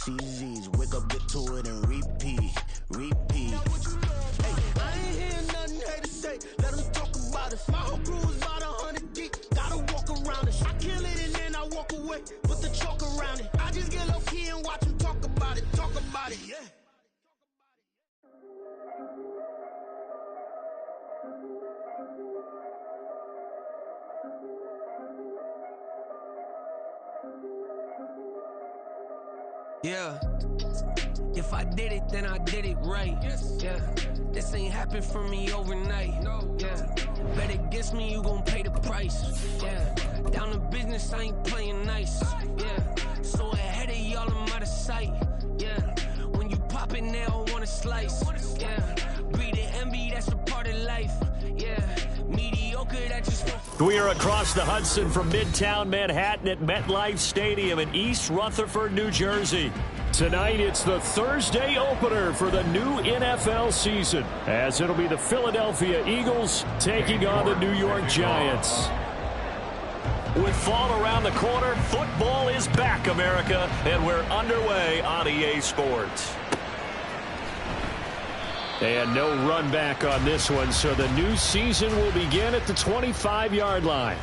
CZs. Wake up, get to it, and repeat. Hey, I ain't hearing nothing hate to say. Let them talk about us. My whole crew is about 100 deep. Gotta walk around it. I kill it and then I walk away. Put the chalk around it. I just get low key and watch them talk about it. Yeah. Yeah, if I did it, then I did it right. Yeah, this ain't happened for me overnight. Yeah, bet against me, you gon' pay the price. Yeah, down to business, I ain't playing nice. Yeah, so ahead of y'all, I'm out of sight. Yeah, when you pop it, they don't wanna slice. Yeah, breathe the envy, that's a part of life. Yeah, mediocre, that just won't. We are across the Hudson from Midtown Manhattan at MetLife Stadium in East Rutherford, New Jersey. Tonight, it's the Thursday opener for the new NFL season, as it'll be the Philadelphia Eagles taking on the New York Giants. With fall around the corner, football is back, America, and we're underway on EA Sports. And no run back on this one, so the new season will begin at the 25-yard line.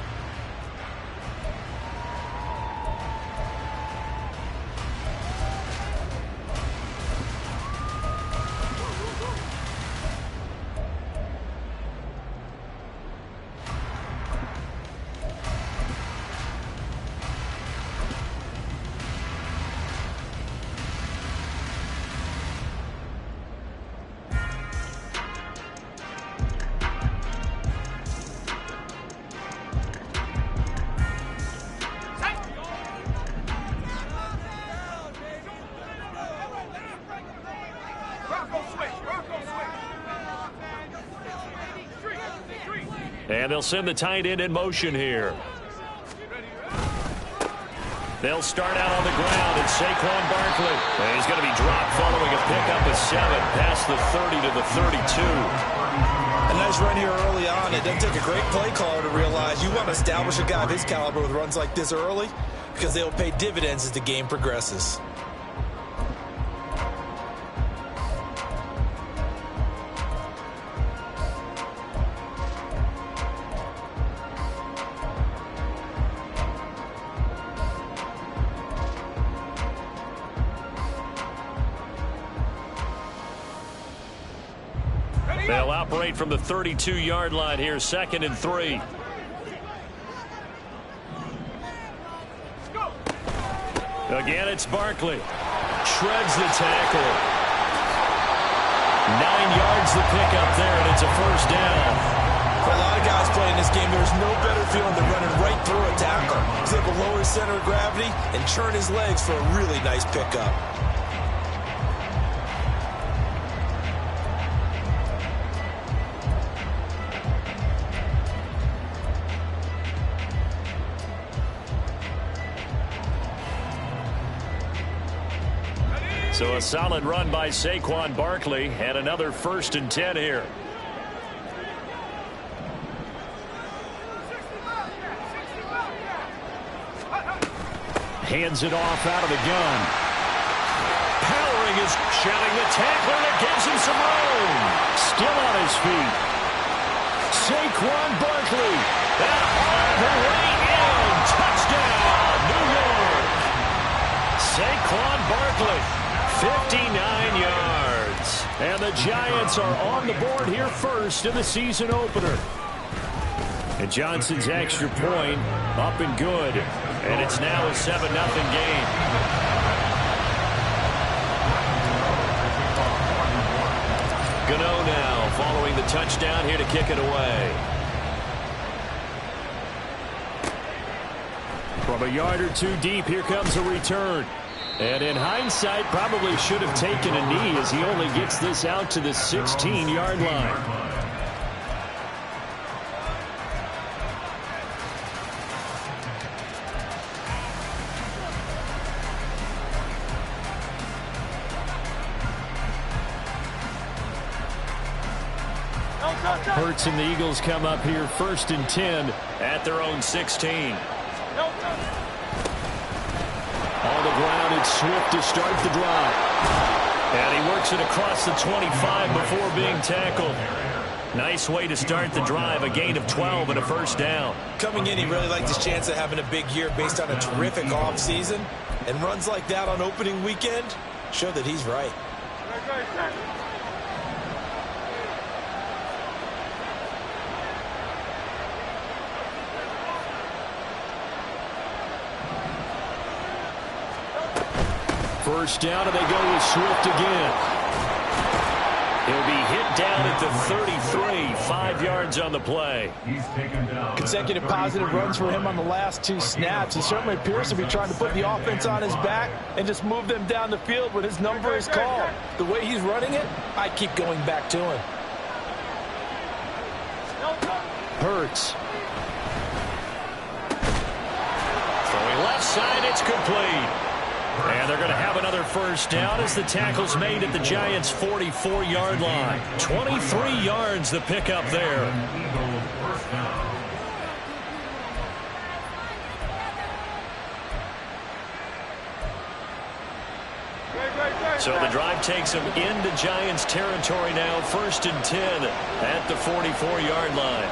And they'll send the tight end in motion here. They'll start out on the ground, and Saquon Barkley. And he's going to be dropped following a pickup of 7 past the 30 to the 32. A nice run here early on. It doesn't take a great play caller to realize you want to establish a guy of his caliber with runs like this early, because they will pay dividends as the game progresses. They'll operate from the 32-yard line here, 2nd and 3. Again, it's Barkley. Shreds the tackle. 9 yards the pickup there, and it's a first down. For a lot of guys playing this game, there's no better feeling than running right through a tackle. He's able to lower his center of gravity and churn his legs for a really nice pickup. So a solid run by Saquon Barkley, and another 1st and 10 here. Hands it off out of the gun. Powering is shouting the tackler that gives him some room. Still on his feet. Saquon Barkley. And all the way in. Touchdown, New York. Saquon Barkley. 59 yards. And the Giants are on the board here first in the season opener. And Johnson's extra point up and good. And it's now a 7-0 game. Gano now following the touchdown here to kick it away. From a yard or two deep, here comes a return. And in hindsight, probably should have taken a knee as he only gets this out to the 16-yard line. Hurts and the Eagles come up here 1st and 10 at their own 16. On the ground, it's Swift to start the drive. And he works it across the 25 before being tackled. Nice way to start the drive, a gain of 12 and a first down. Coming in, he really liked his chance of having a big year based on a terrific offseason. And runs like that on opening weekend show that he's right. First down, and they go with Swift again. He'll be hit down at the 33, 5 yards on the play. Consecutive positive runs for him on the last 2 snaps. He certainly appears to be trying to put the offense on his back and just move them down the field when his number is called. The way he's running it, I keep going back to him. Hurts. Throwing left side, it's complete. And they're going to have another first down as the tackle's made at the Giants' 44-yard line. 23 yards the pickup there. So the drive takes them into Giants territory now. 1st and 10 at the 44-yard line.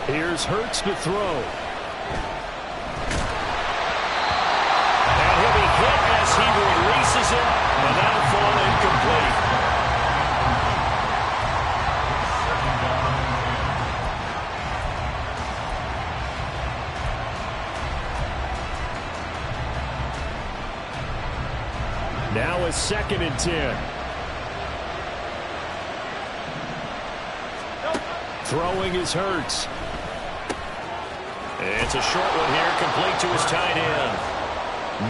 Here's Hurts to throw. As he releases it, and that'll fall incomplete. Now a 2nd and 10. Throwing is Hurts. It's a short one here, complete to his tight end.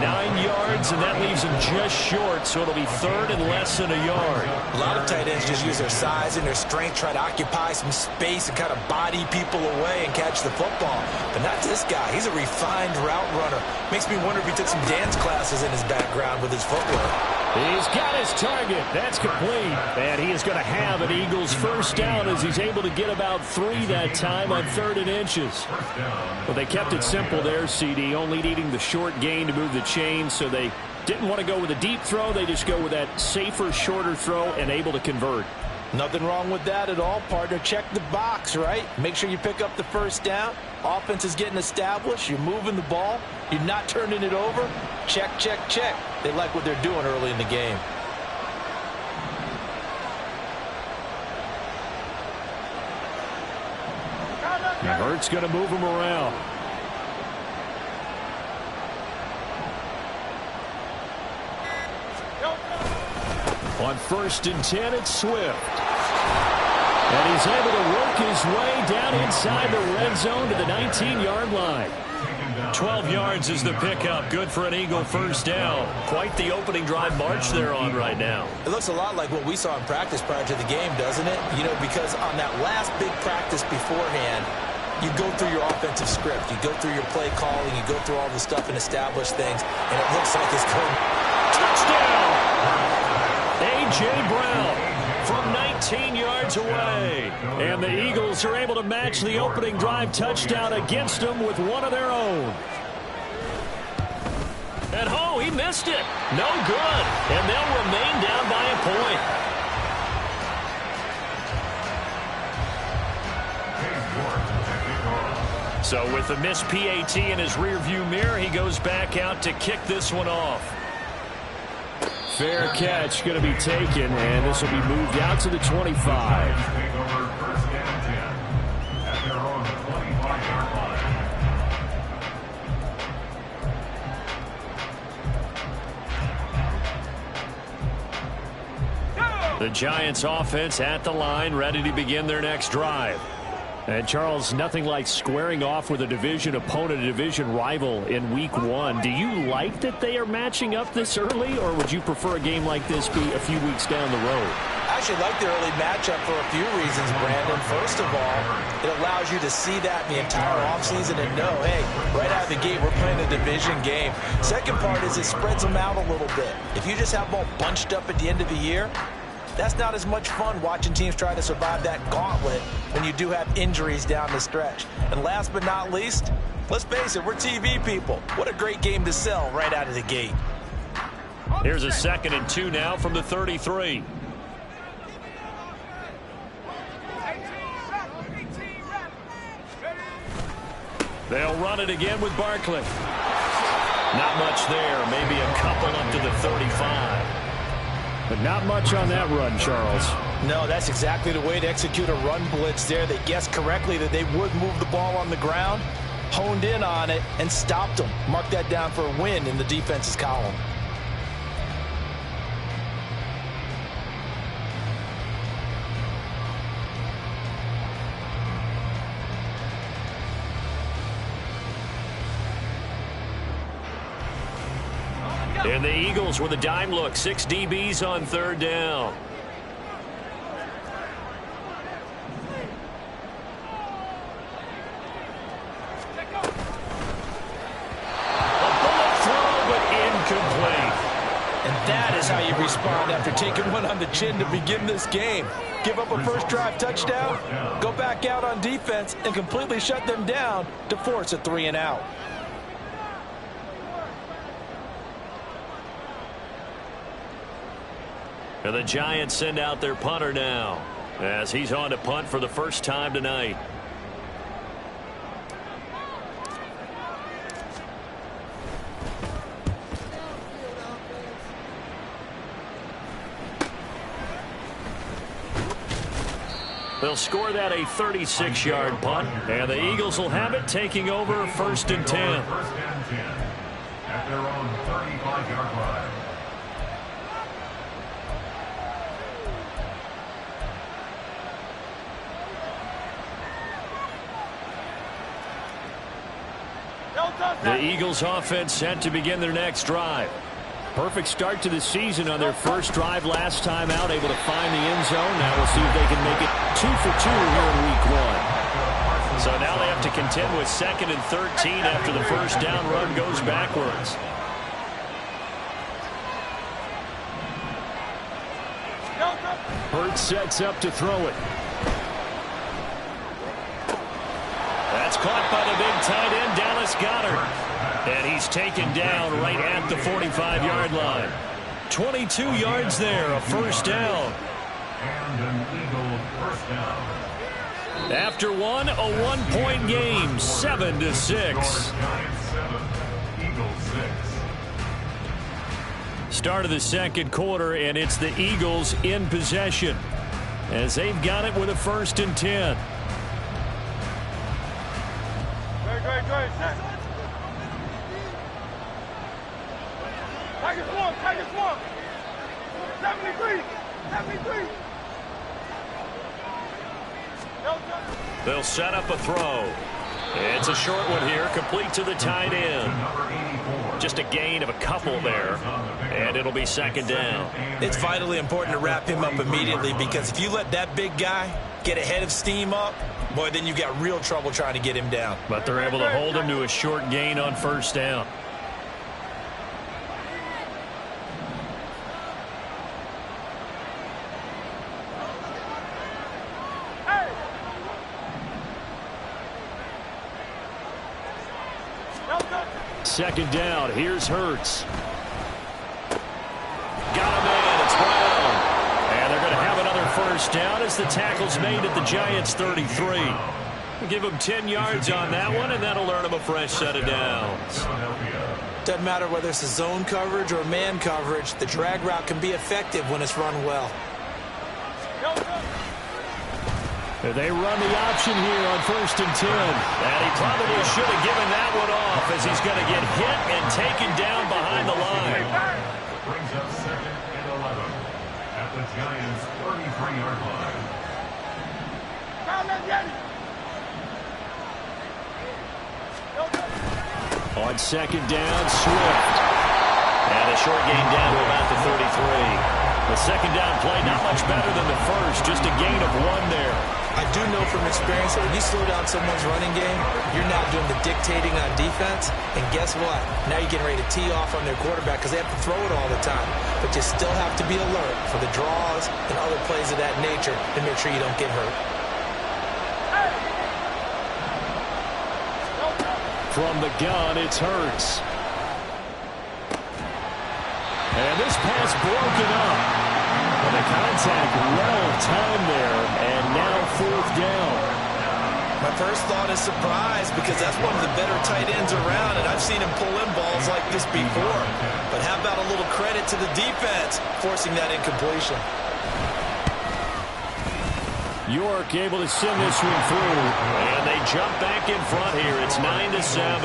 9 yards, and that leaves him just short, so it'll be 3rd and less than a yard. A lot of tight ends just use their size and their strength, try to occupy some space and kind of body people away and catch the football. But not this guy. He's a refined route runner. Makes me wonder if he took some dance classes in his background with his footwork. He's got his target. That's complete. And he is going to have an Eagles first down as he's able to get about 3 that time on 3rd and inches. Well, they kept it simple there, CD, only needing the short gain to move the chain, so they didn't want to go with a deep throw. They just go with that safer, shorter throw and able to convert. Nothing wrong with that at all, partner. Check the box, right? Make sure you pick up the first down. Offense is getting established. You're moving the ball. You're not turning it over. Check, check, check. They like what they're doing early in the game. Now Hurts going to move him around. On 1st and 10, it's Swift. And he's able to work his way down inside the red zone to the 19-yard line. 12 yards is the pickup. Good for an Eagle first down. Quite the opening drive march they're on right now. It looks a lot like what we saw in practice prior to the game, doesn't it? You know, because on that last big practice beforehand, you go through your offensive script. You go through your play calling. You go through all the stuff and establish things. And it looks like it's going. Touchdown! A.J. Brown from 19 yards away. And the Eagles are able to match the opening drive touchdown against them with one of their own. And oh, he missed it. No good. And they'll remain down by a point. So with the missed PAT in his rearview mirror, he goes back out to kick this one off. Fair catch going to be taken, and this will be moved out to the 25. The Giants offense at the line, ready to begin their next drive. And, Charles, nothing like squaring off with a division opponent, a division rival in Week 1. Do you like that they are matching up this early, or would you prefer a game like this be a few weeks down the road? I actually like the early matchup for a few reasons, Brandon. First of all, it allows you to see that the entire offseason and know, hey, right out of the gate, we're playing a division game. Second part is it spreads them out a little bit. If you just have them all bunched up at the end of the year, that's not as much fun watching teams try to survive that gauntlet when you do have injuries down the stretch. And last but not least, Let's face it, we're TV people. What a great game to sell right out of the gate. Here's a 2nd and 2 now from the 33. They'll run it again with Barkley. Not much there. Maybe a couple up to the 35. But not much on that run, Charles. No, that's exactly the way to execute a run blitz there. They guessed correctly that they would move the ball on the ground, honed in on it, and stopped them. Mark that down for a win in the defense's column. And the Eagles with a dime look. 6 DBs on 3rd down. A bullet throw, but incomplete. And that is how you respond after taking one on the chin to begin this game. Give up a first drive touchdown, go back out on defense, and completely shut them down to force a 3-and-out. And the Giants send out their punter now as he's on to punt for the first time tonight. They'll score that a 36-yard punt, and the Eagles will have it, taking over 1st and 10. First and 10 at their own 35-yard line. The Eagles offense set to begin their next drive. Perfect start to the season on their first drive last time out, able to find the end zone. Now we'll see if they can make it 2 for 2 here in week 1. So now they have to contend with 2nd and 13 after the first down run goes backwards. Hurts sets up to throw it. That's caught by the big tight end, Dallas Goedert. And he's taken down right at the 45-yard line. 22 yards there, a first down. And an Eagle first down. After one, a 1-point game, 7-6. Giants 7, Eagles 6. Start of the second quarter, and it's the Eagles in possession as they've got it with a 1st and 10. Tigers one. 73. They'll set up a throw. It's a short one here, complete to the tight end. Just a gain of a couple there, and it'll be 2nd down. It's vitally important to wrap him up immediately, because if you let that big guy get ahead of steam up, boy, then you got real trouble trying to get him down. But they're able to hold him to a short gain on 1st down. Second down. Here's Hurts. Got him in. It's Brown. And they're going to have another first down as the tackle's made at the Giants' 33. We'll give them 10 yards on that one, and that'll earn them a fresh set of downs. Doesn't matter whether it's a zone coverage or man coverage, the drag route can be effective when it's run well. They run the option here on 1st and 10. And he probably should have given that one off, as he's going to get hit and taken down behind the line. Brings up 2nd and 11 at the Giants' 33-yard line. On 2nd down, Swift. And a short gain down to about the 33. The 2nd down play not much better than the first, just a gain of 1 there. I do know from experience that when you slow down someone's running game, you're now doing the dictating on defense. And guess what? Now you're getting ready to tee off on their quarterback because they have to throw it all the time. But you still have to be alert for the draws and other plays of that nature to make sure you don't get hurt. From the gun, it's Hurts. And this pass broken up. And the contact well timed there, and now 4th down. My first thought is surprise, because that's one of the better tight ends around, and I've seen him pull in balls like this before. But how about a little credit to the defense forcing that incompletion? York able to send this one through, and they jump back in front here. It's 9-7.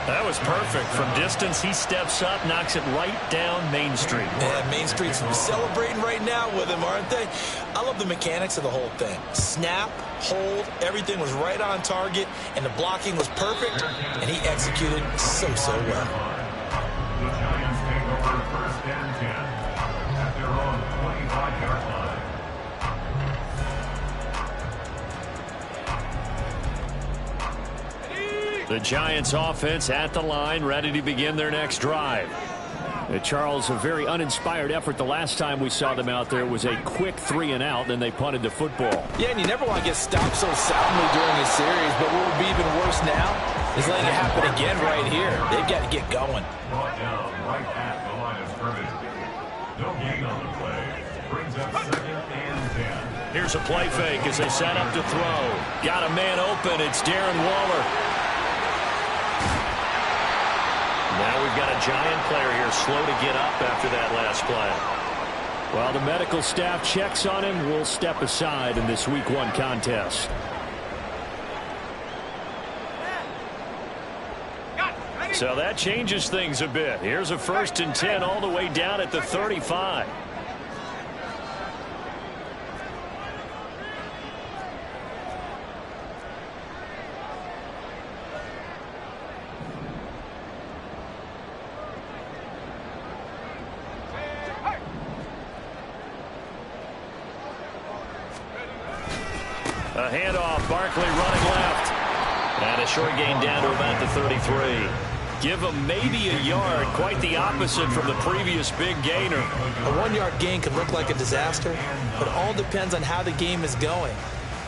That was perfect. From distance, he steps up, knocks it right down Main Street. Yeah, Main Street's celebrating right now with him, aren't they? I love the mechanics of the whole thing. Snap, hold, everything was right on target, and the blocking was perfect, and he executed so well. The Giants take over 1st and 10 at their own 25-yard line. The Giants offense at the line, ready to begin their next drive. Charles, a very uninspired effort the last time we saw them out there. It was a quick 3-and-out, then they punted the football. Yeah, and you never want to get stopped so soundly during a series, but what would be even worse now is letting it happen again right here. They've got to get going. Brought down right at the line of scrimmage. No gain on the play. Brings up 2nd and 10. Here's a play fake as they set up to throw. Got a man open. It's Darren Waller. Now we've got a Giant player here slow to get up after that last play. While the medical staff checks on him, we'll step aside in this Week 1 contest. So that changes things a bit. Here's a 1st and 10 all the way down at the 35. A handoff, Barkley running left. And a short gain down to about the 33. Give him maybe a yard, quite the opposite from the previous big gainer. A 1-yard gain could look like a disaster, but it all depends on how the game is going.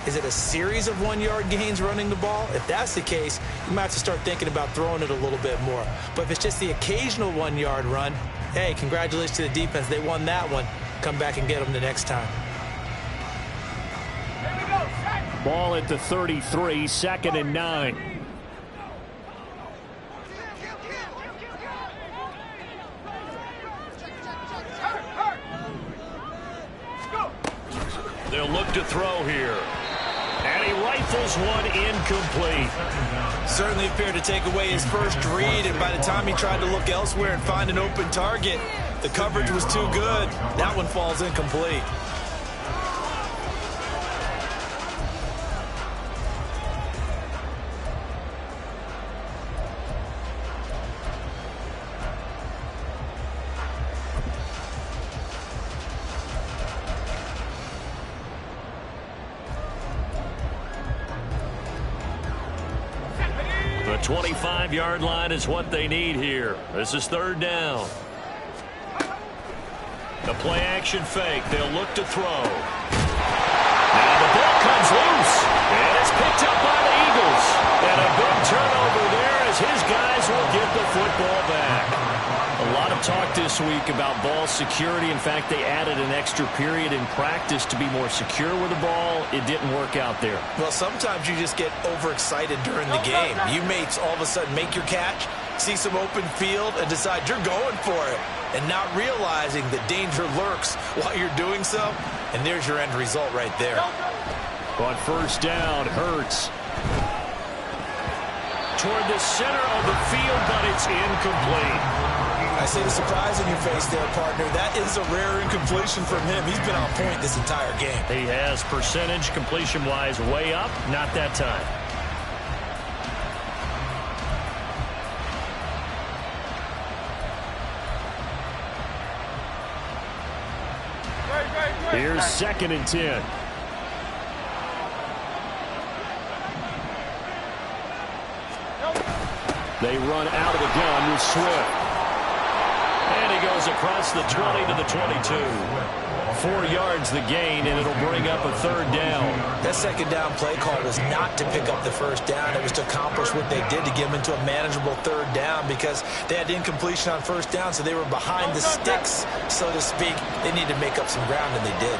Is it a series of 1-yard gains running the ball? If that's the case, you might have to start thinking about throwing it a little bit more. But if it's just the occasional 1-yard run, hey, congratulations to the defense. They won that one. Come back and get them the next time. Ball at the 33, 2nd and 9. They'll look to throw here. And he rifles one incomplete. Certainly appeared to take away his first read, and by the time he tried to look elsewhere and find an open target, the coverage was too good. That one falls incomplete. The 25-yard line is what they need here. This is 3rd down. The play action fake. They'll look to throw. Now the ball comes loose. And it's picked up by the Eagles. And a big turnover there as his guys will get the football back. A lot of talk this week about ball security. In fact, they added an extra period in practice to be more secure with the ball. It didn't work out there. Well, sometimes you just get overexcited during the game. You may all of a sudden make your catch, see some open field, and decide you're going for it, and not realizing the danger lurks while you're doing so. And there's your end result right there. On 1st down, Hurts toward the center of the field, but it's incomplete. I see the surprise in your face there, partner. That is a rare incompletion from him. He's been on point this entire game. He has percentage completion-wise way up, not that time. Here's 2nd and 10. They run out of the gun with Swift. And he goes is across the 20 to the 22. 4 yards the gain, and it'll bring up a third down. That second down play call was not to pick up the first down. It was to accomplish what they did to get them into a manageable third down because they had incompletion on first down, so they were behind the sticks, so to speak. They needed to make up some ground, and they did.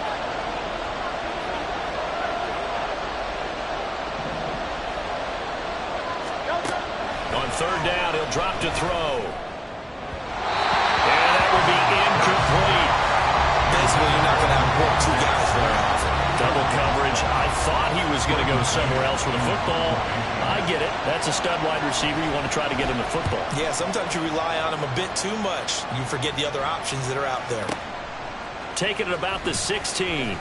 On third down, he'll drop to throw. And that will be incomplete. Basically, you're not going to have two guys very often. Double coverage. I thought he was going to go somewhere else with the football. I get it. That's a stud wide receiver. You want to try to get him the football. Yeah, sometimes you rely on him a bit too much. You forget the other options that are out there. Take it at about the 16.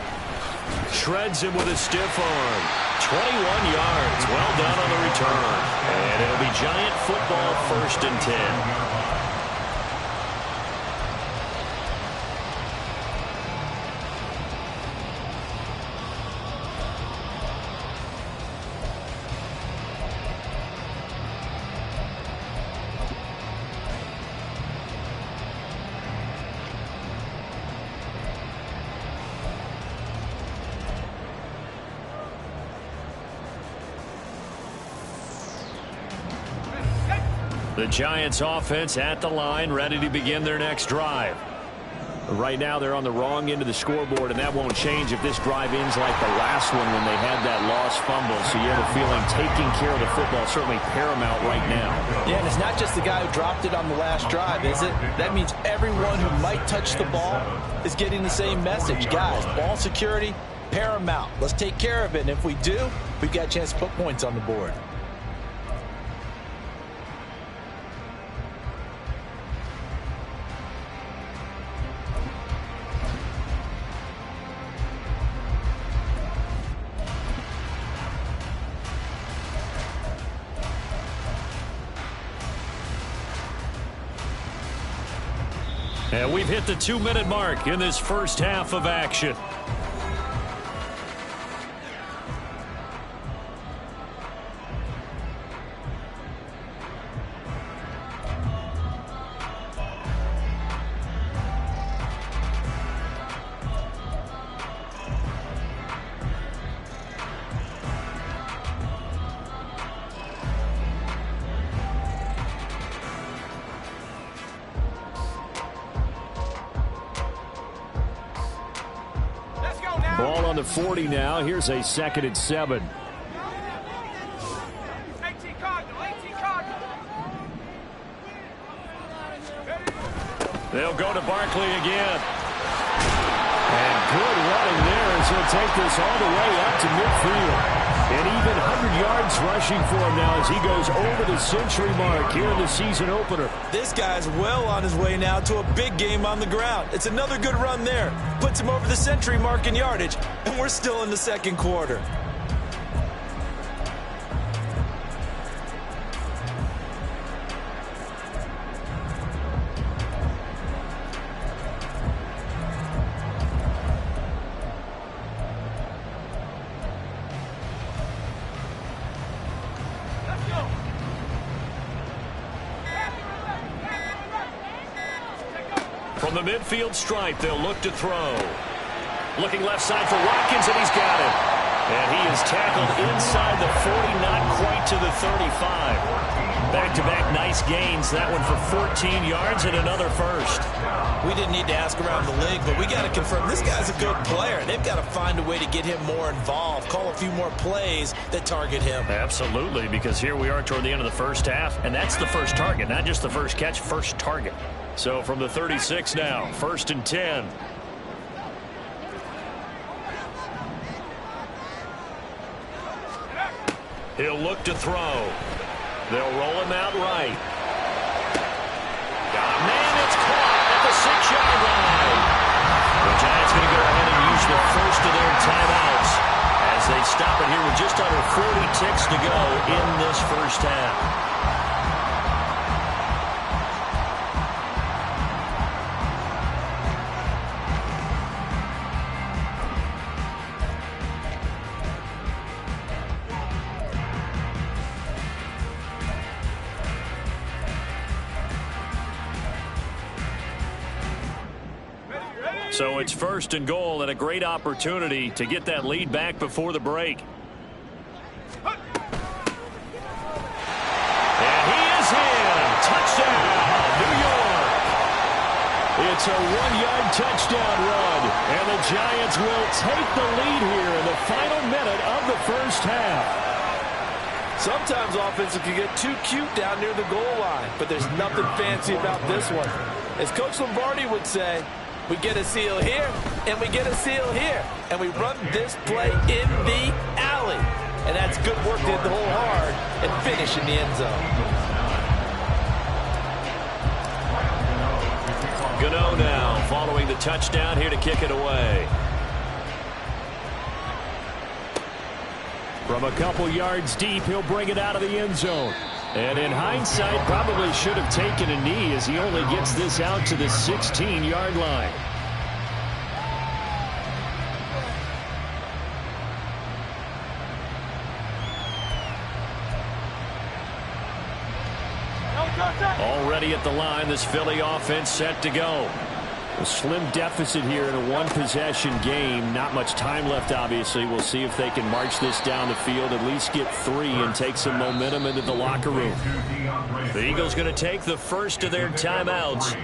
Shreds him with a stiff arm. 21 yards. Well done on the return. And it'll be Giant football, 1st and 10. The Giants offense at the line, ready to begin their next drive. Right now they're on the wrong end of the scoreboard, and that won't change if this drive ends like the last one when they had that lost fumble. So you have a feeling taking care of the football certainly paramount right now. Yeah, and it's not just the guy who dropped it on the last drive, is it? That means everyone who might touch the ball is getting the same message. Guys, ball security, paramount. Let's take care of it, and if we do, we've got a chance to put points on the board. And we've hit the 2-minute mark in this first half of action. Ball on the 40 now. Here's a 2nd and 7. 18 Cardinal, 18 Cardinal. They'll go to Barkley again. And good running there as he'll take this all the way up to midfield. And even 100 yards rushing for him now as he goes over the century mark here in the season opener. This guy's well on his way now to a big game on the ground. It's another good run there. Puts him over the century mark in yardage, and we're still in the second quarter. From the midfield stripe, they'll look to throw. Looking left side for Watkins, and he's got it. And he is tackled inside the 40, not quite to the 35. Back-to-back nice gains. That one for 14 yards and another first. We didn't need to ask around the league, but we got to confirm this guy's a good player. They've got to find a way to get him more involved, call a few more plays that target him. Absolutely, because here we are toward the end of the first half, and that's the first target, not just the first catch, first target. So from the 36 now, 1st and 10. He'll look to throw. They'll roll him out right. Man, it's caught at the 6-yard line. The Giants going to go ahead and use the first of their timeouts as they stop it here with just under 40 ticks to go in this first half. So it's 1st and goal and a great opportunity to get that lead back before the break. And he is in. Touchdown, New York. It's a 1-yard touchdown run, and the Giants will take the lead here in the final minute of the first half. Sometimes offenses can get too cute down near the goal line, but there's nothing fancy about this one. As Coach Lombardi would say, we get a seal here, and we get a seal here, and we run this play in the alley. And that's good work to hit the hole hard and finish in the end zone. Gano now following the touchdown here to kick it away. From a couple yards deep, he'll bring it out of the end zone. And in hindsight, probably should have taken a knee as he only gets this out to the 16-yard line. Already at the line, this Philly offense set to go. A slim deficit here in a one-possession game. Not much time left, obviously. We'll see if they can march this down the field, at least get 3 and take some momentum into the locker room. The Eagles going to take the first of their timeouts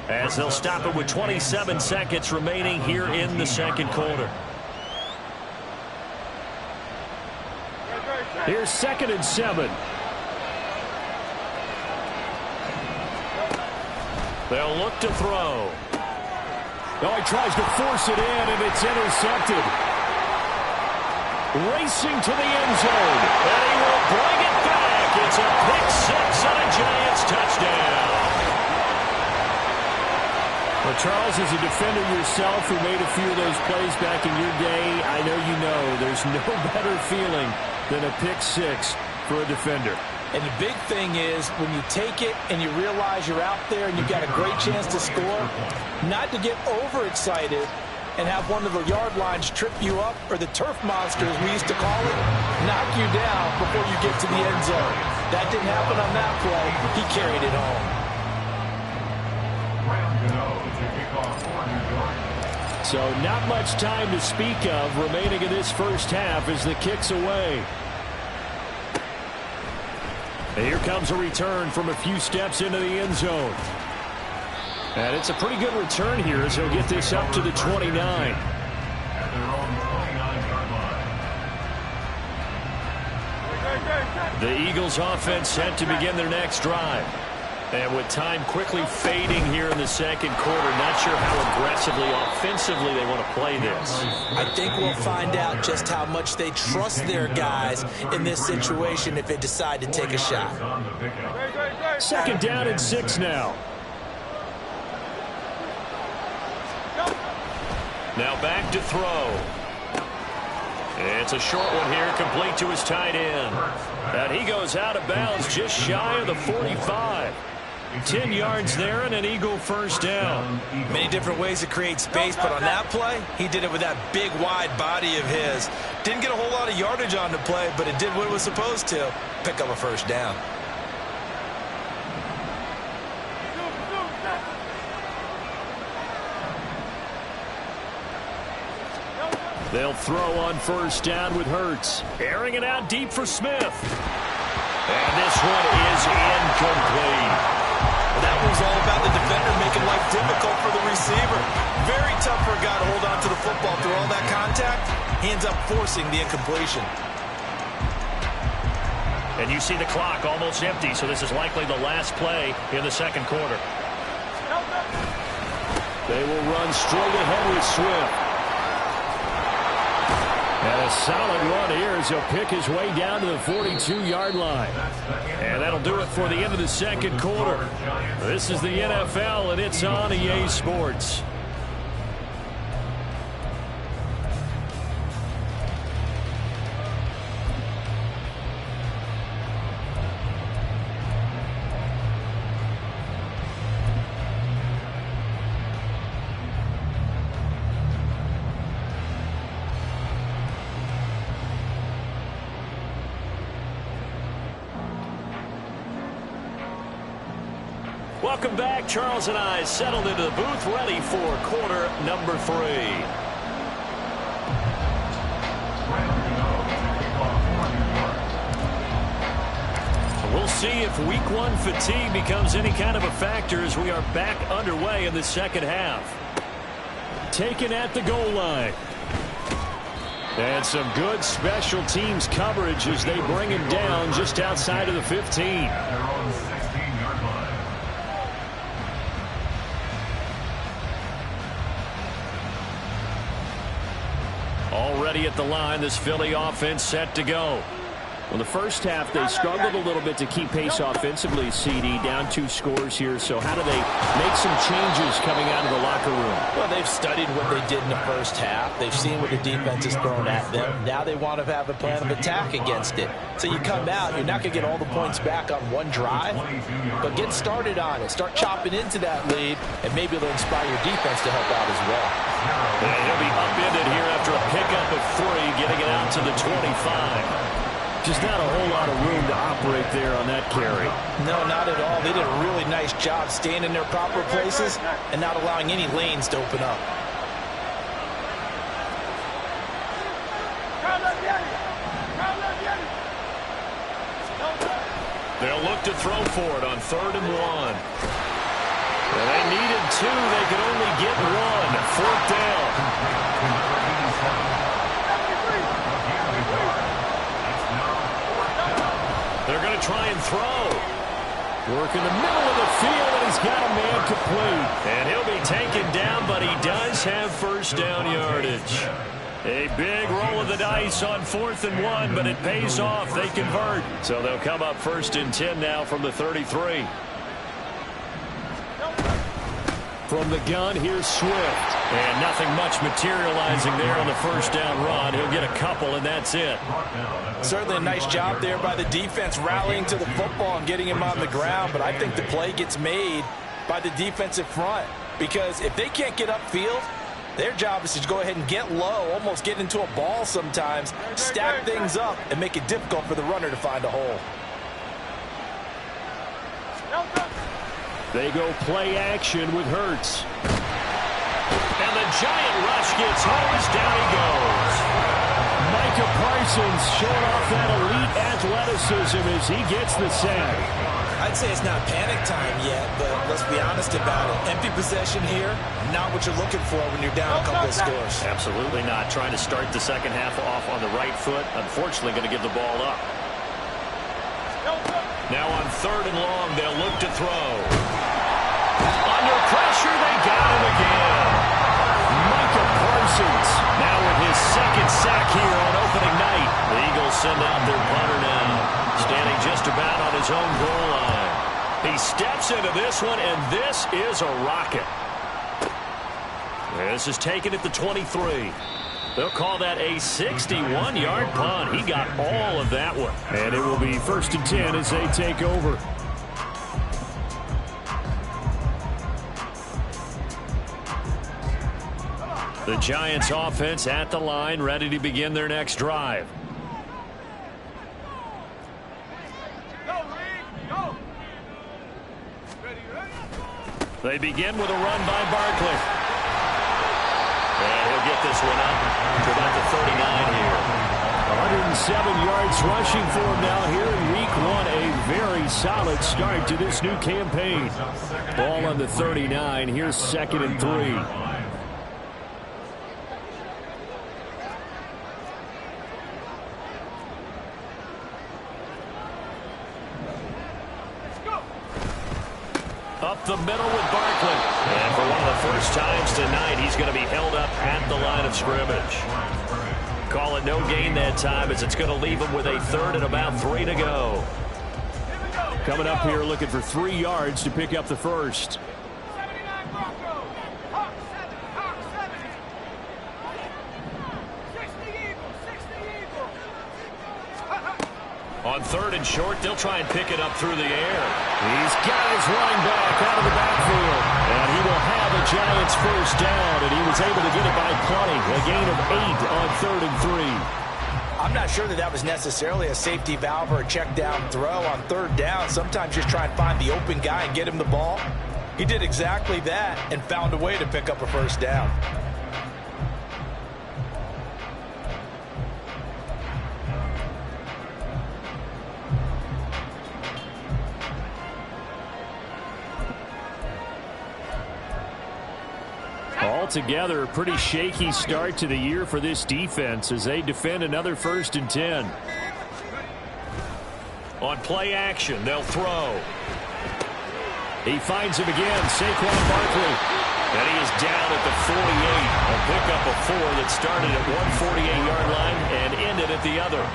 as they'll stop it with 27 seconds remaining here in the second quarter. Here's 2nd and 7. They'll look to throw. Oh, he tries to force it in, and it's intercepted. Racing to the end zone, and he will bring it back. It's a pick 6 and a Giants touchdown. Well, Charles, as a defender yourself who made a few of those plays back in your day, I know you know there's no better feeling than a pick 6 for a defender. And the big thing is when you take it and you realize you're out there and you've got a great chance to score, not to get overexcited and have one of the yard lines trip you up, or the turf monster, as we used to call it, knock you down before you get to the end zone. That didn't happen on that play. He carried it home. So not much time to speak of remaining in this first half as the kick's away. And here comes a return from a few steps into the end zone. And it's a pretty good return here as he'll get this up to the 29. The Eagles offense set to begin their next drive. And with time quickly fading here in the second quarter, not sure how aggressively, offensively they want to play this. I think we'll find out just how much they trust their guys in this situation if they decide to take a shot. 2nd down and 6 now. Now back to throw. It's a short one here, complete to his tight end. And he goes out of bounds just shy of the 45. 10 yards there and an Eagle first down. Many different ways to create space, but on that play, he did it with that big, wide body of his. Didn't get a whole lot of yardage on the play, but it did what it was supposed to. Pick up a first down. They'll throw on first down with Hurts. Airing it out deep for Smith. And this one is incomplete. That was all about the defender making life difficult for the receiver. Very tough for a guy to hold on to the football through all that contact. He ends up forcing the incompletion. And you see the clock almost empty, so this is likely the last play in the second quarter. They will run straight ahead with Swift. And a solid run here as he'll pick his way down to the 42-yard line. And that'll do it for the end of the second quarter. This is the NFL, and it's on EA Sports. Welcome back. Charles and I settled into the booth, ready for quarter number 3. We'll see if week 1 fatigue becomes any kind of a factor as we are back underway in the second half. Taken at the goal line. And some good special teams coverage as they bring him down just outside of the 15. They're on the 16-yard line. Already at the line, this Philly offense set to go. Well, the first half, they struggled a little bit to keep pace offensively, CD, down 2 scores here. So how do they make some changes coming out of the locker room? Well, they've studied what they did in the first half. They've seen what the defense has thrown at them. Now they want to have a plan of attack against it. So you come out, you're not going to get all the points back on one drive, but get started on it. Start chopping into that lead, and maybe it'll inspire your defense to help out as well. And he'll be upended here after a pickup of 3, getting it out to the 25. Just not a whole lot of room to operate there on that carry. No, not at all. They did a really nice job staying in their proper places and not allowing any lanes to open up. They'll look to throw for it on 3rd and 1. Well, they needed 2. They could only get 1. 4th down. They're going to try and throw. Work in the middle of the field, and he's got a man complete. And he'll be taken down, but he does have first down yardage. A big roll of the dice on 4th and 1, but it pays off. They convert. So they'll come up 1st and 10 now from the 33. From the gun, here's Swift. And nothing much materializing there on the first down run. He'll get a couple, and that's it. Certainly a nice job there by the defense rallying to the football and getting him on the ground, but I think the play gets made by the defensive front because if they can't get upfield, their job is to go ahead and get low, almost get into a ball sometimes, stack things up, and make it difficult for the runner to find a hole. They go play action with Hurts. And the giant rush gets home as down he goes. Micah Parsons showing off that elite athleticism as he gets the sack. I'd say it's not panic time yet, but let's be honest about it. Empty possession here, not what you're looking for when you're down a couple of scores. Absolutely not. Trying to start the second half off on the right foot. Unfortunately, going to give the ball up. Now on 3rd and long, they'll look to throw. Under pressure, they got him again. Micah Parsons now with his 2nd sack here on opening night. The Eagles send out their punter now, standing just about on his own goal line. He steps into this one, and this is a rocket. This is taken at the 23. They'll call that a 61-yard punt. He got all of that one. And it will be 1st and 10 as they take over. The Giants offense at the line, ready to begin their next drive. They begin with a run by Barkley. And he'll get this one up to about the 39 here. 107 yards rushing for him now here in week 1. A very solid start to this new campaign. Ball on the 39. Here's 2nd and 3. Up the middle with Barkley. And for one of the first times tonight, he's going to be held up at the line of scrimmage. Call it no gain that time as it's going to leave him with a 3rd and about 3 to go. Coming up here looking for 3 yards to pick up the first. On 3rd and short, they'll try and pick it up through the air. He's got his running back out of the backfield. And he will have a Giants first down, and he was able to get it by plenty. A gain of 8 on 3rd and 3. I'm not sure that was necessarily a safety valve or a check down throw on third down. Sometimes just try and find the open guy and get him the ball. He did exactly that and found a way to pick up a first down. Altogether, a pretty shaky start to the year for this defense as they defend another 1st and 10. On play action, they'll throw. He finds him again, Saquon Barkley. And he is down at the 48. A pickup of 4 that started at one 48-yard line and ended at the other.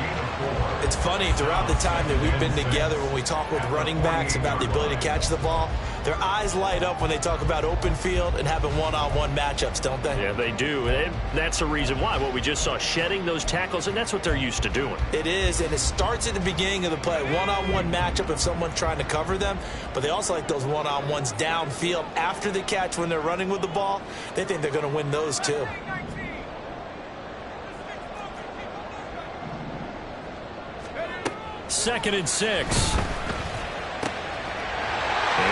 It's funny, throughout the time that we've been together, when we talk with running backs about the ability to catch the ball, their eyes light up when they talk about open field and having one-on-one matchups, don't they? Yeah, they do. And that's the reason why. What we just saw, shedding those tackles, and that's what they're used to doing. It is, and it starts at the beginning of the play. One-on-one matchup of someone trying to cover them, but they also like those one-on-ones downfield after the catch when they're running with the ball. They think they're going to win those too. Second and 6. And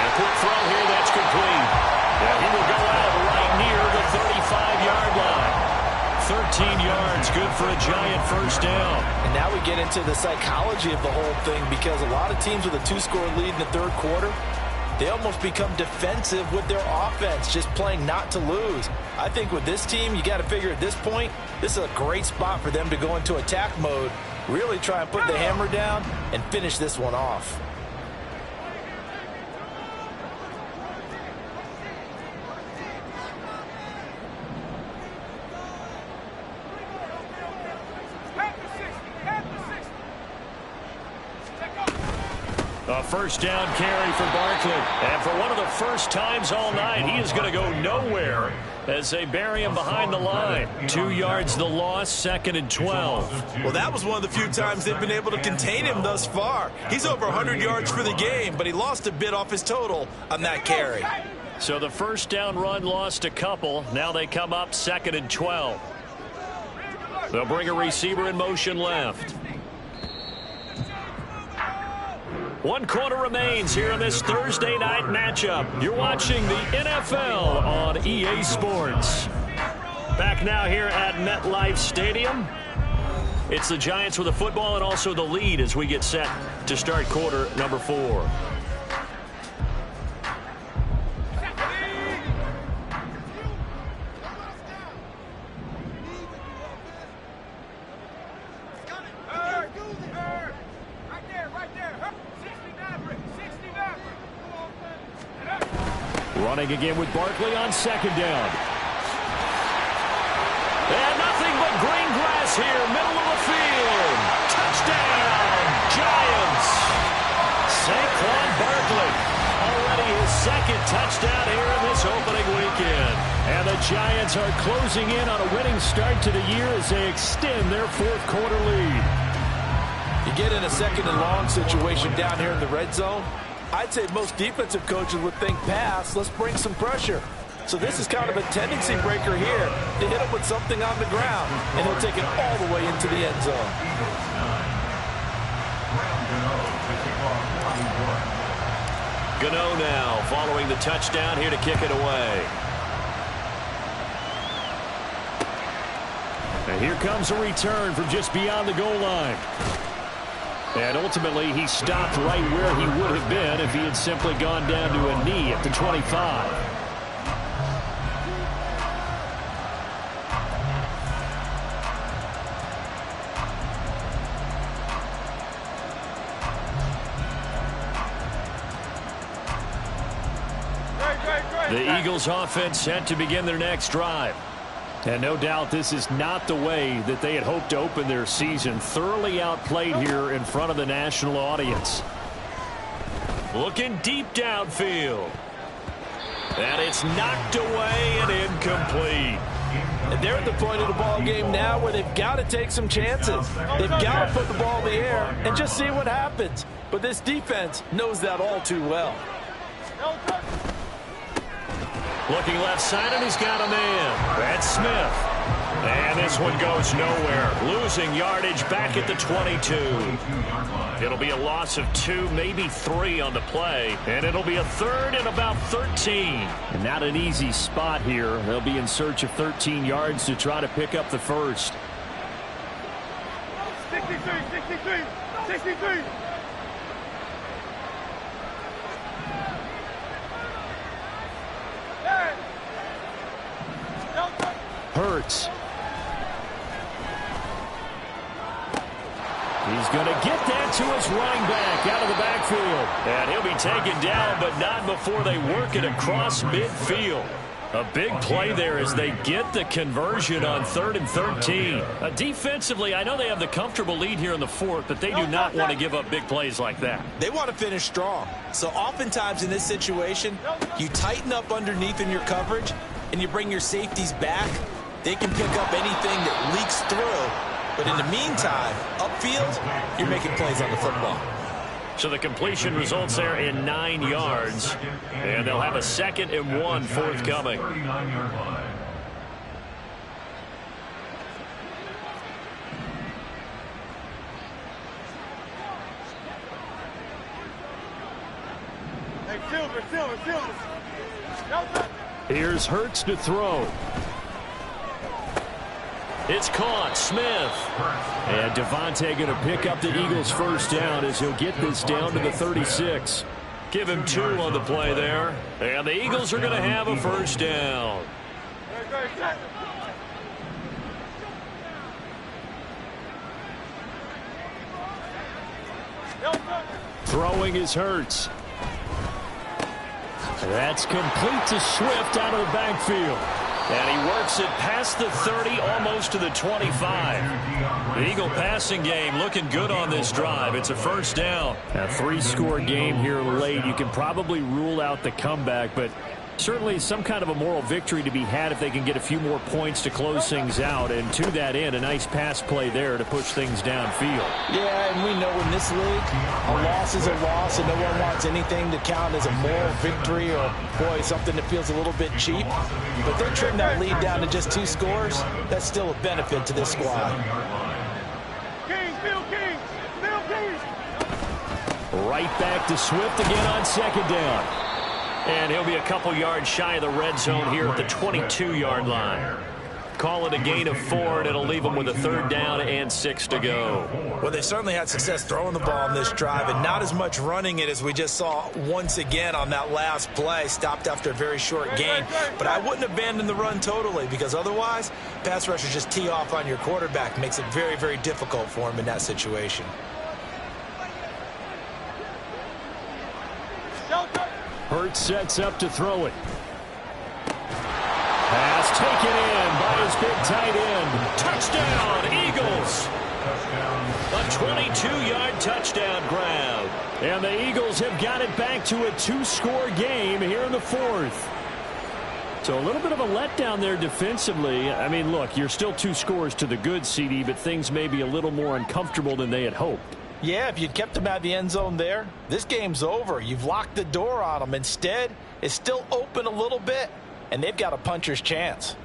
a quick throw here, that's complete. And he will go out right near the 35-yard line. 13 yards, good for a giant first down. And now we get into the psychology of the whole thing, because a lot of teams with a 2-score lead in the third quarter, they almost become defensive with their offense, just playing not to lose. I think with this team, you got to figure at this point, this is a great spot for them to go into attack mode, really try and put the hammer down and finish this one off. A first down carry for Barkley. And for one of the first times all night, he is going to go nowhere as they bury him behind the line. 2 yards the loss, 2nd and 12. Well, that was one of the few times they've been able to contain him thus far. He's over 100 yards for the game, but he lost a bit off his total on that carry. So the first down run lost a couple. Now they come up 2nd and 12. They'll bring a receiver in motion left. 1 quarter remains here in this Thursday night matchup. You're watching the NFL on EA Sports. Back now here at MetLife Stadium. It's the Giants with the football and also the lead as we get set to start quarter number 4. Running again with Barkley on 2nd down. And nothing but green grass here, middle of the field. Touchdown, Giants. Saquon Barkley, already his 2nd touchdown here in this opening weekend. And the Giants are closing in on a winning start to the year as they extend their 4th quarter lead. You get in a 2nd and long situation down here in the red zone, I'd say most defensive coaches would think pass, let's bring some pressure. So this is kind of a tendency breaker here to hit him with something on the ground, and he'll take it all the way into the end zone. Gano now following the touchdown here to kick it away. And here comes a return from just beyond the goal line. And ultimately, he stopped right where he would have been if he had simply gone down to a knee at the 25. The Eagles offense set to begin their next drive. And no doubt this is not the way that they had hoped to open their season. Thoroughly outplayed here in front of the national audience. Looking deep downfield. And it's knocked away and incomplete. And they're at the point of the ball game now where they've got to take some chances. They've got to put the ball in the air and just see what happens. But this defense knows that all too well. Looking left side, and he's got a man. That's Smith. And this one goes nowhere. Losing yardage back at the 22. It'll be a loss of 2, maybe 3 on the play. And it'll be a third and about 13. And not an easy spot here. They'll be in search of 13 yards to try to pick up the first. 63, 63, 63. Hurts. He's going to get that to his running back out of the backfield. And he'll be taken down, but not before they work it across midfield. A big play there as they get the conversion on 3rd and 13. Defensively, I know they have the comfortable lead here in the 4th, but they do not want to give up big plays like that. They want to finish strong. So oftentimes in this situation, you tighten up underneath in your coverage, and you bring your safeties back. They can pick up anything that leaks through. But in the meantime, upfield, you're making plays on the football. So the completion results there in 9 yards. And they'll have a 2nd and 1 forthcoming. 39-yard line. Hey, Silver. Here's Hurts to throw. It's caught. Smith. And Devontae going to pick up the Eagles' first down as he'll get this down to the 36. Give him 2 on the play there. And the Eagles are going to have a first down. Throwing is Hurts. That's complete to Swift out of the backfield. And he works it past the 30, almost to the 25. The Eagle passing game looking good on this drive. It's a first down. A 3-score game here late. You can probably rule out the comeback, but certainly some kind of a moral victory to be had if they can get a few more points to close things out. And to that end, a nice pass play there to push things downfield. Yeah, and we know in this league, a loss is a loss, and no one wants anything to count as a moral victory or, boy, something that feels a little bit cheap. But they trim that lead down to just 2 scores. That's still a benefit to this squad. King. Right back to Swift again on 2nd down. And he'll be a couple yards shy of the red zone here at the 22-yard line. Call it a gain of 4, and it'll leave them with a 3rd down and 6 to go. Well, they certainly had success throwing the ball in this drive, and not as much running it as we just saw once again on that last play. Stopped after a very short gain. But I wouldn't abandon the run totally, because otherwise, pass rushers just tee off on your quarterback. Makes it very, very difficult for him in that situation. Hurts sets up to throw it. Pass taken in by his big tight end. Touchdown, Eagles. A 22-yard touchdown grab. And the Eagles have got it back to a 2-score game here in the 4th. So a little bit of a letdown there defensively. I mean, look, you're still 2 scores to the good, CD, but things may be a little more uncomfortable than they had hoped. Yeah, if you'd kept them out of the end zone there, this game's over. You've locked the door on them. Instead, it's still open a little bit, and they've got a puncher's chance.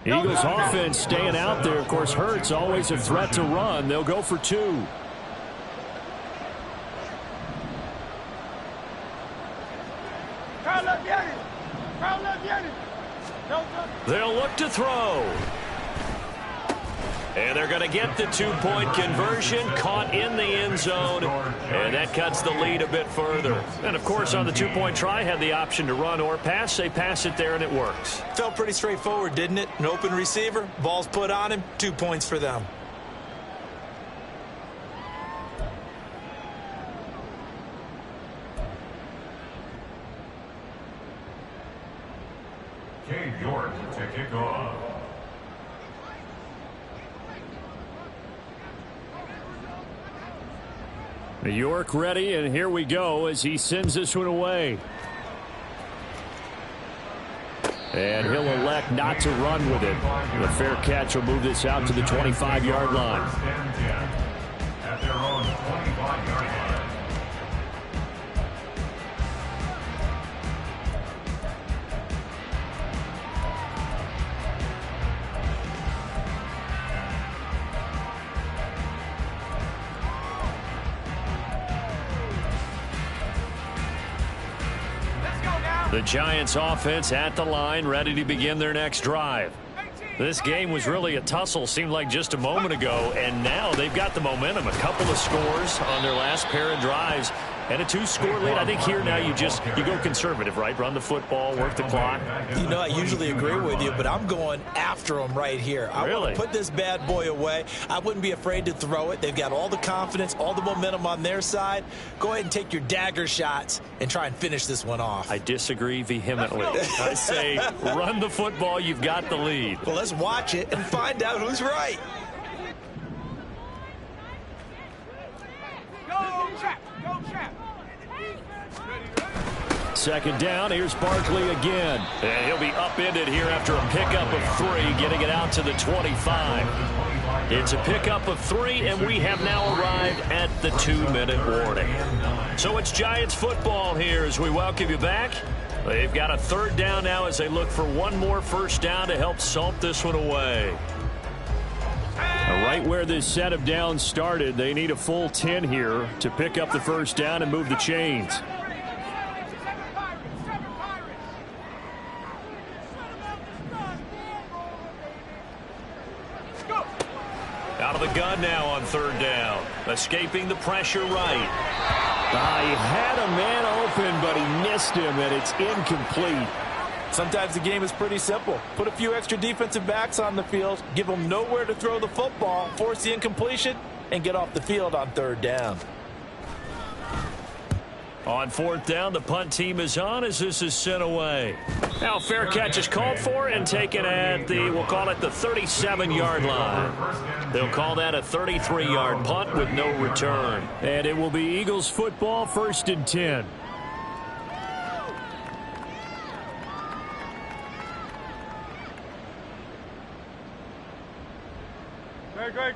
Eagles offense staying out there. Of course, Hurts always a threat to run. They'll go for 2. They'll look to throw. And they're going to get the 2-point conversion, caught in the end zone, and that cuts the lead a bit further. And, of course, on the 2-point try, had the option to run or pass. They pass it there, and it works. Felt pretty straightforward, didn't it? An open receiver, ball's put on him, 2 points for them. Cade York to kick off. York ready, and here we go as he sends this one away. And he'll elect not to run with it. The fair catch will move this out to the 25-yard line. At their own 25-yard line. The Giants offense at the line, ready to begin their next drive. This game was really a tussle, seemed like just a moment ago, and now they've got the momentum. A couple of scores on their last pair of drives, and a 2-score lead. I think here now you go conservative, right? Run the football, work the clock. You know, I usually agree with you, but I'm going after them right here. I want to put this bad boy away. I wouldn't be afraid to throw it. They've got all the confidence, all the momentum on their side. Go ahead and take your dagger shots and try and finish this one off. I disagree vehemently. I say run the football. You've got the lead. Well, let's watch it and find out who's right. Go, trap. Go, trap. Second down, here's Barkley again. And he'll be upended here after a pickup of 3, getting it out to the 25. It's a pickup of 3, and we have now arrived at the 2-minute warning. So it's Giants football here as we welcome you back. They've got a 3rd down now as they look for one more first down to help salt this one away. Right where this set of downs started, they need a full 10 here to pick up the first down and move the chains. Out of the gun now on 3rd down. Escaping the pressure right. He had a man open, but he missed him, and it's incomplete. Sometimes the game is pretty simple. Put a few extra defensive backs on the field, give them nowhere to throw the football, force the incompletion, and get off the field on 3rd down. On 4th down, the punt team is on as this is sent away. Now fair catch is called for and taken at the, we'll call it the 37-yard line. They'll call that a 33-yard punt with no return. And it will be Eagles football, 1st and 10.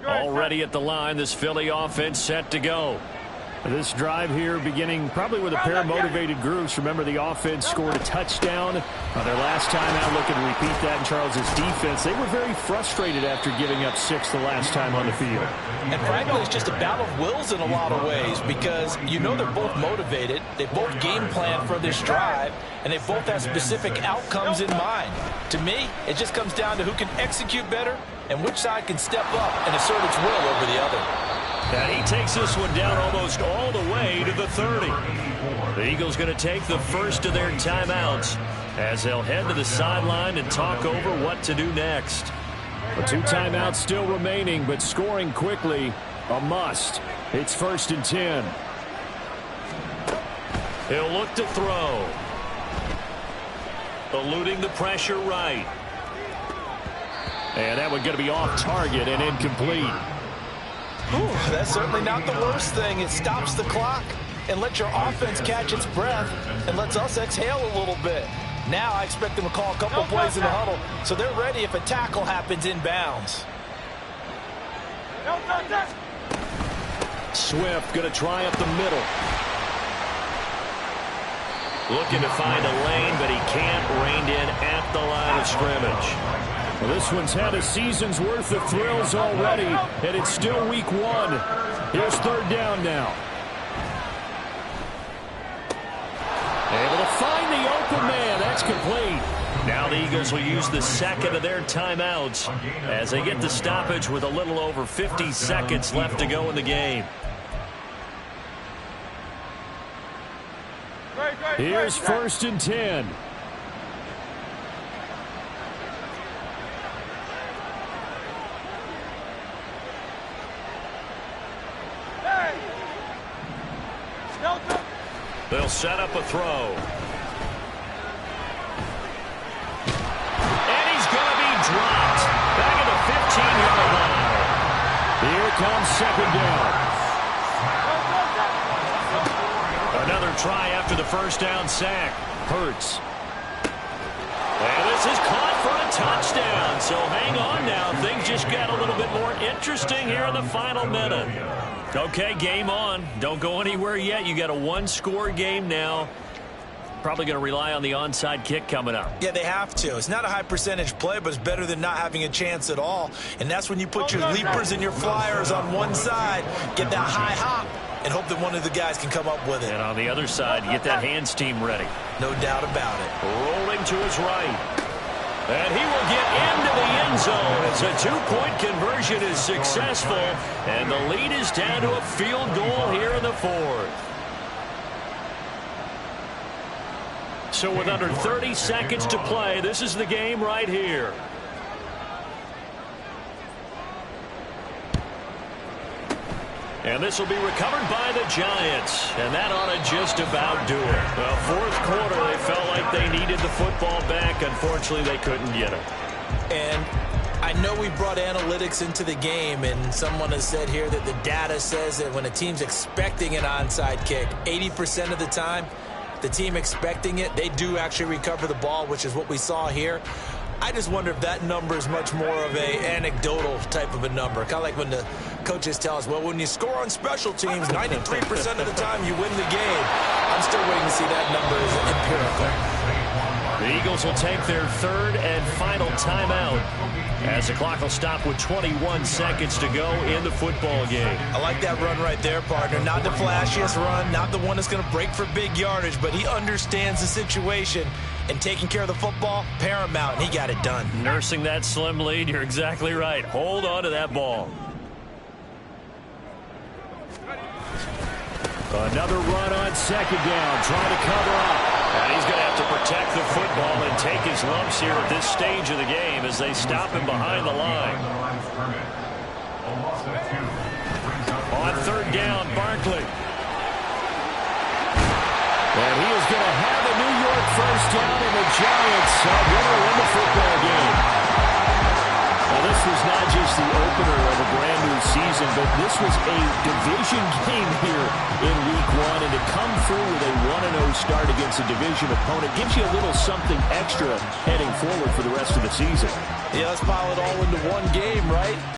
Already at the line, this Philly offense set to go. This drive here beginning probably with a pair of motivated groups. Remember, the offense scored a touchdown on their last time out. Looking to repeat that in Charles's defense. They were very frustrated after giving up 6 the last time on the field. And frankly, it's just a battle of wills in a lot of ways because you know they're both motivated. They both game plan for this drive, and they both have specific outcomes in mind. To me, it just comes down to who can execute better and which side can step up and assert its will over the other. And he takes this one down almost all the way to the 30. The Eagles going to take the first of their timeouts as they'll head to the sideline and talk over what to do next. The 2 timeouts still remaining, but scoring quickly, a must. It's 1st and 10. He'll look to throw. Eluding the pressure right. And that one going to be off target and incomplete. Ooh, that's certainly not the worst thing. It stops the clock and lets your offense catch its breath and lets us exhale a little bit. Now I expect them to call a couple plays in the huddle, so they're ready if a tackle happens inbounds. Swift going to try up the middle. Looking to find a lane, but he can't. Reined in at the line of scrimmage. Well, this one's had a season's worth of thrills already, and it's still week 1. Here's 3rd down now. Able to find the open man. That's complete. Now the Eagles will use the 2nd of their timeouts as they get the stoppage with a little over 50 seconds left to go in the game. Here's 1st and 10. They'll set up a throw. And he's going to be dropped. Back at the 15-yard line. Here comes 2nd down. Another try after the first down sack. Hurts. And this This is caught for a touchdown. So hang on now. Things just got a little bit more interesting here in the final minute. Okay, game on. Don't go anywhere yet. You got a one-score game now. Probably going to rely on the onside kick coming up. Yeah, they have to. It's not a high percentage play, but it's better than not having a chance at all. And that's when you put your leapers and your flyers on one side, get that high hop, and hope that one of the guys can come up with it. And on the other side, you get that hands team ready. No doubt about it. Rolling to his right. And he will get into the end zone as a two-point conversion is successful. And the lead is down to a field goal here in the fourth. So with under 30 seconds to play, this is the game right here. And this will be recovered by the Giants. And that ought to just about do it. Well, fourth quarter, they felt like they needed the football back. Unfortunately, they couldn't get it. And I know we brought analytics into the game, and someone has said here that the data says that when a team's expecting an onside kick, 80% of the time, the team expecting it, they do actually recover the ball, which is what we saw here. I just wonder if that number is much more of a anecdotal type of a number. Kind of like when the coaches tell us, well, when you score on special teams, 93% of the time you win the game. I'm still waiting to see that number is empirical. The Eagles will take their third and final timeout as the clock will stop with 21 seconds to go in the football game. I like that run right there, partner. Not the flashiest run, not the one that's going to break for big yardage, but he understands the situation, and taking care of the football, paramount, and he got it done. Nursing that slim lead, you're exactly right. Hold on to that ball. Another run on second down, trying to cover up. And he's going to have to protect the football and take his lumps here at this stage of the game as they stop him behind the line. On third down, Barkley. And he is going to have a New York first down, and the Giants are going to win the football game. Now, this was not just the opener of a brand new season, but this was a division game here in Week 1, and to come through with a 1-0 start against a division opponent gives you a little something extra heading forward for the rest of the season. Yeah, let's pile it all into one game, right?